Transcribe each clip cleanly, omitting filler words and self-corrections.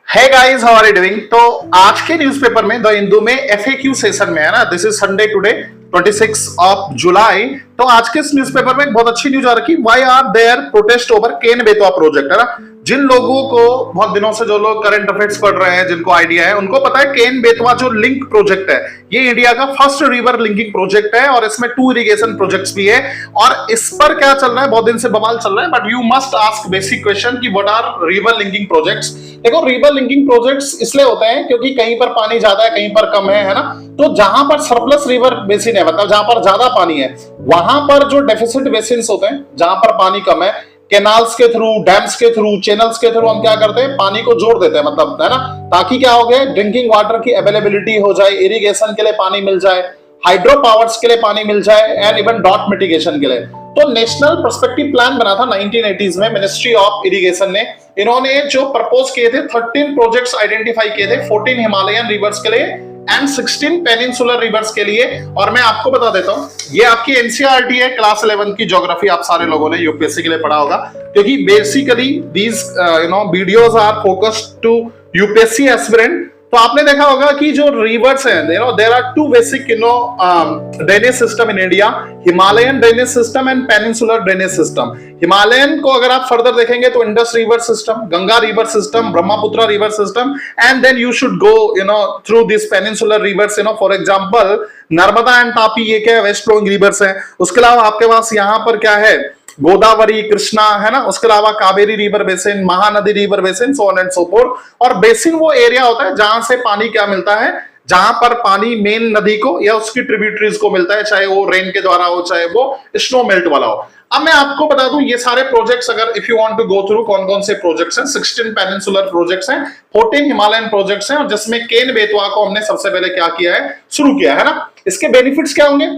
है guys, how are you doing. तो आज के न्यूज़पेपर में द हिंदू में एफएक्यू सेशन में है ना, this is Sunday today 26 of July. तो आज के इस न्यूज़पेपर में एक बहुत अच्छी न्यूज आ रखी, why are there protest over Ken Betwa project, है ना। जिन लोगों को बहुत दिनों से, जो लोग करंट अफेयर्स पढ़ रहे हैं, जिनको आइडिया है, उनको पता है केन बेतवा जो लिंक प्रोजेक्ट है, ये इंडिया का फर्स्ट रिवर लिंकिंग प्रोजेक्ट है और इसमें 2 इरिगेशन प्रोजेक्ट्स भी है। और इस पर क्या चल रहा है, बहुत दिन से बवाल चल रहा है, but you must ask basic question कि what are river linking projects. देखो, रिवर लिंकिंग प्रोजेक्ट्स इसलिए होते हैं क्योंकि कहीं पर पानी ज्यादा है, कहीं पर कम है ना। तो जहां पर सरप्लस रिवर बेसिन है, मतलब जहां पर ज्यादा पानी है, वहां पर जो डेफिसिट बेसिन होते हैं, जहां पर पानी कम है, कैनाल्स के थ्रू, डैम्स के थ्रू, चैनल्स के थ्रू हम क्या करते हैं, पानी को जोड़ देते हैं, मतलब, है ना, ताकि क्या हो गया, ड्रिंकिंग वाटर की अवेलेबिलिटी हो जाए, इरिगेशन के लिए पानी मिल जाए, हाइड्रो पावर्स के लिए पानी मिल जाए, एंड इवन डॉट मिटिगेशन के लिए। तो नेशनल पर्सपेक्टिव प्लान बना था 1980s में मिनिस्ट्री ऑफ इरिगेशन ने। इन्होंने जो प्रपोज किए थे, 13 प्रोजेक्ट्स आइडेंटिफाई किए थे, 14 हिमालयन रिवर्स के लिए एंड 16 पेनिनसुलर रिवर्स के लिए। और मैं आपको बता देता हूं, ये आपकी एनसीईआरटी है, क्लास 11 की ज्योग्राफी आप सारे लोगों ने यूपीएससी के लिए पढ़ा होगा, क्योंकि basically these videos are focused to UPSC aspirant. तो आपने देखा होगा कि जो रिवर्स हैं, there are 2 basic drainage system in India, Himalayan drainage system and peninsular drainage system. Himalayan को अगर आप फर्दर देखेंगे तो Indus river system, Ganga river system, Brahmaputra river system, and then you should go through this peninsular rivers, for example Narmada and Tapi, ये क्या है, west flowing rivers है। उसके अलावा आपके पास यहाँ पर क्या है, गोदावरी, कृष्णा, है ना। उसके अलावा Kaveri river basin, Mahanadi river basin, so on and so fourth. और बेसिन वो एरिया होता है जहां से पानी क्या मिलता है, जहां पर पानी मेन नदी को या उसकी ट्रिब्यूटरीज को मिलता है, चाहे वो रेन के द्वारा हो, चाहे वो स्नो मेल्ट वाला हो। अब मैं आपको बता दूं, ये सारे प्रोजेक्ट्स, अगर if you want to go through, कौन कौन से प्रोजेक्ट्स हैं, 16 पेनिनसुलर प्रोजेक्ट्स हैं, 14 हिमालयन प्रोजेक्ट्स हैं, और जिसमें केन बेतवा को हमने सबसे पहले क्या किया है, शुरू किया है ना। इसके बेनिफिट्स क्या होंगे,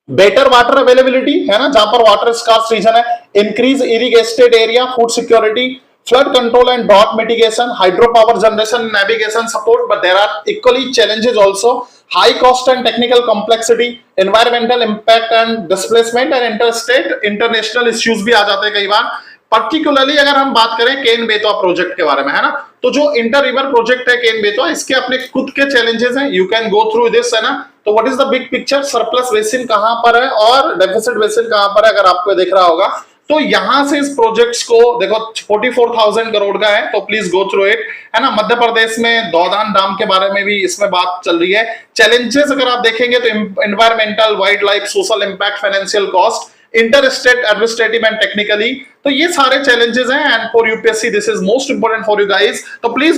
बेटर वाटर अवेलेबिलिटी, है ना, जहां पर वाटर स्कार्स रीजन है, increase irrigated area, food security, flood control and drought mitigation, hydro power generation, navigation support, but there are equally challenges also, high cost and technical complexity, environmental impact and displacement, and interstate international issues भी आ जाते हैं कई बार। Particularly अगर हम बात करें केन Betwa project के बारे में, है ना, तो जो इंटर रिवर प्रोजेक्ट है केन बेतवा, इसके अपने खुद के चैलेंजेस हैं, you can go through this, है ना। तो what is the big picture, surplus basin कहां पर है और डेफिसिट बेसिन कहां पर है, अगर आपको दिख रहा होगा तो यहां से इस प्रोजेक्ट्स को देखो, 44,000 करोड़ का है, तो प्लीज गो थ्रू इट, है ना। मध्य प्रदेश में दौदान डैम के बारे में भी इसमें बात चल रही है। चैलेंजेस अगर आप देखेंगे तो environmental, wild life, social impact, financial cost, inter-state administrative and technically, तो ये सारे चैलेंजेस हैं, and for UPSC this is most important for you guys. तो प्लीज